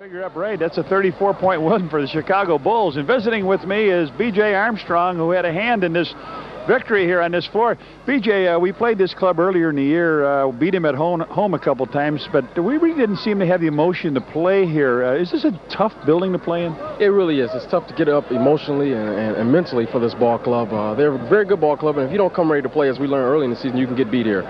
Figure up right. That's a 34-point win for the Chicago Bulls. And visiting with me is B.J. Armstrong, who had a hand in this victory here on this floor. B.J., we played this club earlier in the year, beat him at home a couple times, but we really didn't seem to have the emotion to play here. Is this a tough building to play in? It really is. It's tough to get up emotionally and mentally for this ball club. They're a very good ball club, and if you don't come ready to play, as we learned early in the season, you can get beat here.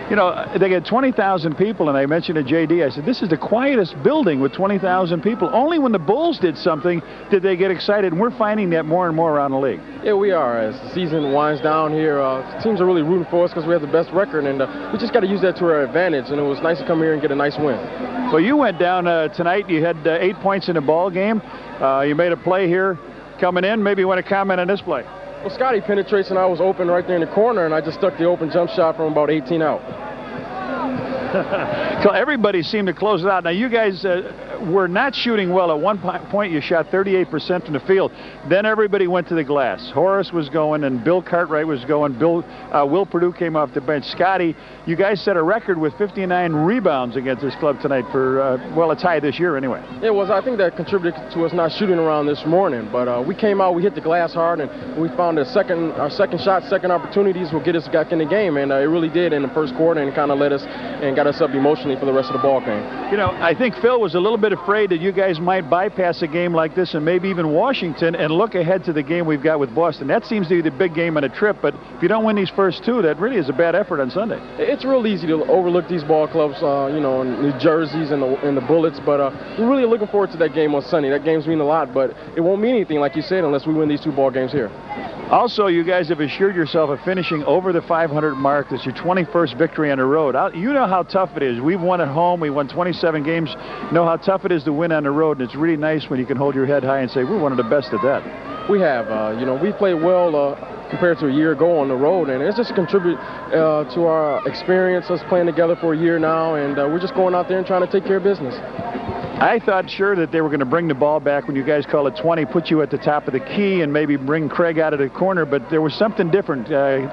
You know, they get 20,000 people, and I mentioned to J.D., I said, this is the quietest building with 20,000 people. Only when the Bulls did something did they get excited, and we're finding that more and more around the league. Yeah, we are. As the season winds down here, teams are really rooting for us because we have the best record, and we just got to use that to our advantage, and it was nice to come here and get a nice win. So you went down tonight. You had 8 points in the ball game. You made a play here coming in. Maybe you want to comment on this play. Well, Scotty penetrates, and I was open right there in the corner, and I just stuck the open jump shot from about 18 out. Everybody seemed to close it out. Now, you guys were not shooting well. At one point, you shot 38% from the field. Then everybody went to the glass. Horace was going, and Bill Cartwright was going. Will Perdue came off the bench. Scotty, you guys set a record with 59 rebounds against this club tonight for, well, a tie this year anyway. It was. I think that contributed to us not shooting around this morning. But we came out, we hit the glass hard, and we found our second shot, second opportunities will get us back in the game. And it really did in the first quarter, and kind of led us and got us up emotionally for the rest of the ball game. You know, I think Phil was a little bit afraid that you guys might bypass a game like this and maybe even Washington and look ahead to the game we've got with Boston. That seems to be the big game on a trip, but if you don't win these first two, that really is a bad effort on Sunday. It's real easy to overlook these ball clubs, you know, in the jerseys and the Bullets, but we're really looking forward to that game on Sunday. That game's mean a lot, but it won't mean anything, like you said, unless we win these two ball games here. Also, you guys have assured yourself of finishing over the 500 mark. That's your 21st victory on the road. You know how tough it is. We've won at home. We won 27 games. Know how tough it is to win on the road, and it's really nice when you can hold your head high and say, we're one of the best at that. We have. You know, we played well compared to a year ago on the road, and it's just a contribute to our experience, us playing together for a year now, and we're just going out there and trying to take care of business. I thought sure that they were going to bring the ball back when you guys call it 20, put you at the top of the key, and maybe bring Craig out of the corner, but there was something different.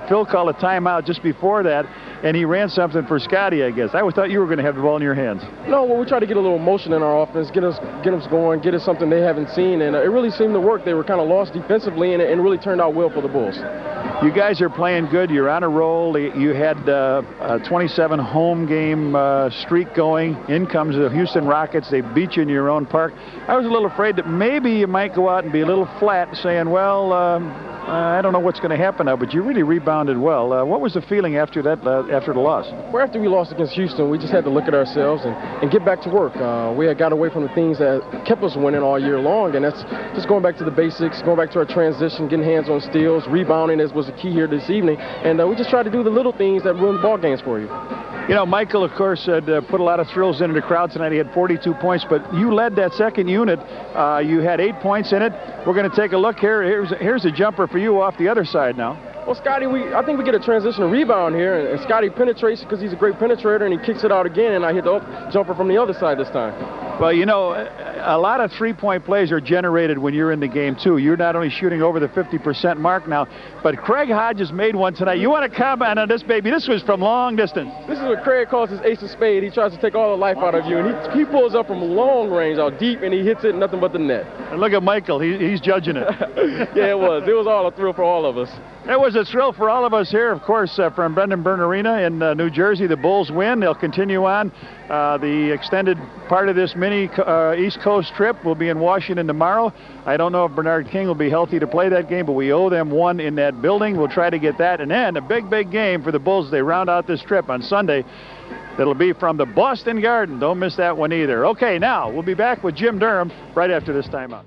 Phil called a timeout just before that, and he ran something for Scotty, I guess. I thought you were going to have the ball in your hands. No, well, we tried to get a little motion in our offense, get us going, get us something they haven't seen, and it really seemed to work. They were kind of lost defensively, and it really turned out well for the Bulls. You guys are playing good. You're on a roll. You had a 27 home game streak going. In comes the Houston Rockets. They beat you in your own park. I was a little afraid that maybe you might go out and be a little flat, saying, well, I don't know what's going to happen now, but you really rebounded well. What was the feeling after that, after the loss? Well, after we lost against Houston, we just had to look at ourselves and get back to work. We had got away from the things that kept us winning all year long, and that's just going back to the basics, going back to our transition, getting hands on steals, rebounding as was the key here this evening, and we just tried to do the little things that ruin the ball games for you. You know, Michael, of course, had put a lot of thrills into the crowd tonight. He had 42 points, but you led that second unit. You had 8 points in it. We're going to take a look here. Here's a jumper for you off the other side now. Well, Scotty, I think we get a transitional rebound here, and Scotty penetrates because he's a great penetrator, and he kicks it out again, and I hit the jumper from the other side this time. Well, you know, a lot of three-point plays are generated when you're in the game, too. You're not only shooting over the 50% mark now, but Craig Hodges made one tonight. You want to comment on this, baby? This was from long distance. This is what Craig calls his ace of spade. He tries to take all the life out of you, and he pulls up from long range out deep, and he hits it nothing but the net. And look at Michael. He's judging it. Yeah, it was. It was all a thrill for all of us. It was a thrill for all of us here, of course, from Brendan Byrne Arena in New Jersey. The Bulls win. They'll continue on. The extended part of this mini East Coast trip will be in Washington tomorrow. I don't know if Bernard King will be healthy to play that game, but we owe them one in that building. We'll try to get that. And then a big, big game for the Bulls as they round out this trip on Sunday. That'll be from the Boston Garden. Don't miss that one either. Okay, now we'll be back with Jim Durham right after this timeout.